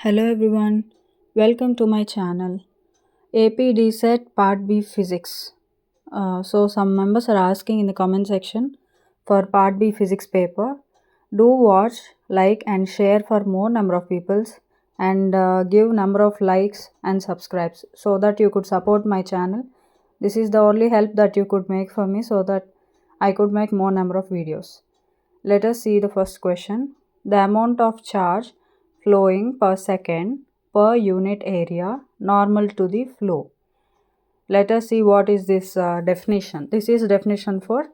Hello everyone, welcome to my channel. AP Deecet Part B Physics. So some members are asking in the comment section for Part B Physics paper. Do watch, like and share for more number of peoples and give number of likes and subscribes so that you could support my channel. This is the only help that you could make for me so that I could make more number of videos. Let us see the first question. The amount of charge flowing per second per unit area normal to the flow. Let us see what is this definition. This is definition for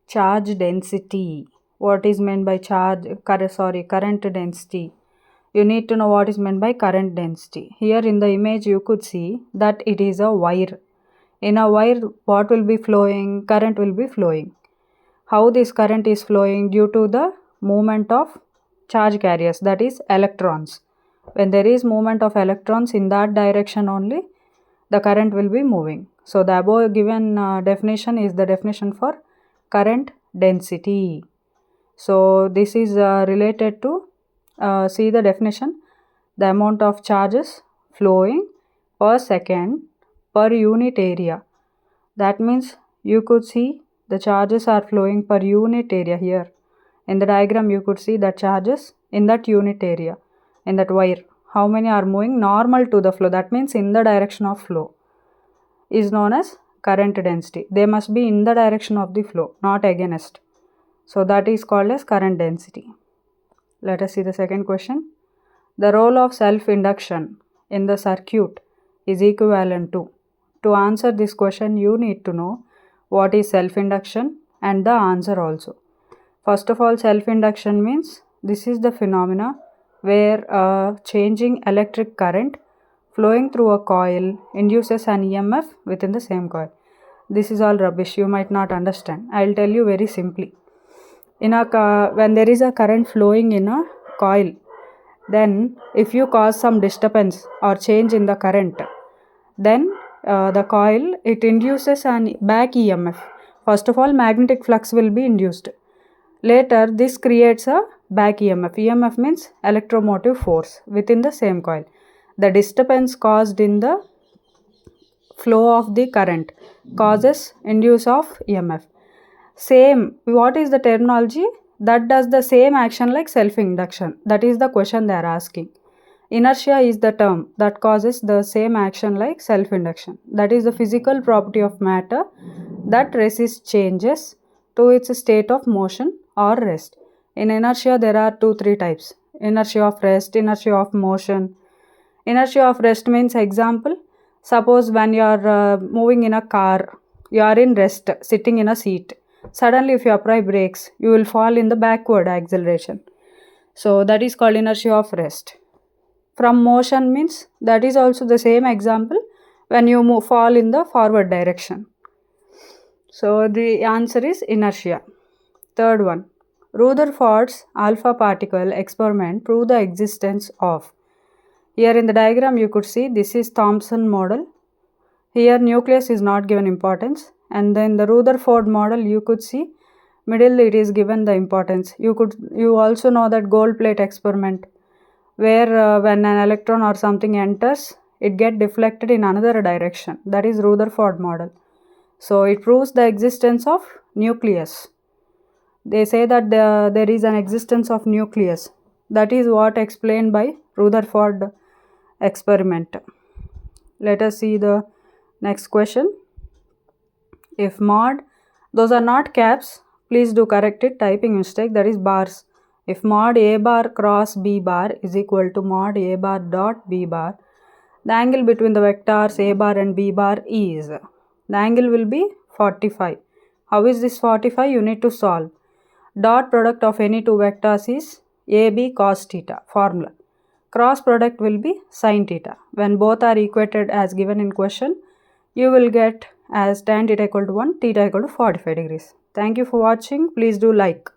charge density. What is meant by current density. You need to know what is meant by current density. Here in the image you could see that it is a wire. In a wire what will be flowing? Current will be flowing. How this current is flowing? Due to the movement of charge carriers, that is electrons. When there is movement of electrons in that direction only, the current will be moving. So the above given definition is the definition for current density. So this is related to see the definition, the amount of charges flowing per second per unit area. That means you could see the charges are flowing per unit area here. In the diagram you could see the charges in that unit area, in that wire. How many are moving normal to the flow? That means in the direction of flow is known as current density. They must be in the direction of the flow, not against. So that is called as current density. Let us see the second question. The role of self-induction in the circuit is equivalent to. To answer this question, you need to know what is self-induction and the answer also. First of all, self-induction means this is the phenomena where changing electric current flowing through a coil induces an EMF within the same coil. This is all rubbish. You might not understand. I will tell you very simply. When there is a current flowing in a coil, then if you cause some disturbance or change in the current, then the coil, it induces an back EMF. First of all, magnetic flux will be induced. Later this creates a back EMF. EMF means electromotive force within the same coil. The disturbance caused in the flow of the current causes induce of EMF. Same, what is the terminology? That does the same action like self-induction. That is the question they are asking. Inertia is the term that causes the same action like self-induction. That is the physical property of matter that resists changes to its state of motion or rest. In inertia there are 2-3 types. Inertia of rest, inertia of motion. Inertia of rest means, example, suppose when you are moving in a car, you are in rest, sitting in a seat. Suddenly if you apply brakes, you will fall in the backward acceleration. So that is called inertia of rest. From motion means, that is also the same example when you fall in the forward direction. So the answer is inertia. Third one, Rutherford's alpha particle experiment proved the existence of. Here in the diagram you could see this is Thomson model. Here nucleus is not given importance, and then the Rutherford model you could see middle it is given the importance. You also know that gold plate experiment, where when an electron or something enters, it get deflected in another direction. That is Rutherford model. So it proves the existence of nucleus. They say that there is an existence of nucleus. That is what explained by Rutherford experiment. Let us see the next question. If mod, those are not caps, please do correct it, typing mistake, that is bars. If mod A bar cross B bar is equal to mod A bar dot B bar, the angle between the vectors A bar and B bar is, the angle will be 45. How is this 45? You need to solve. Dot product of any two vectors is AB cos theta, formula. Cross product will be sin theta. When both are equated as given in question, you will get as tan theta equal to 1, theta equal to 45 degrees. Thank you for watching. Please do like.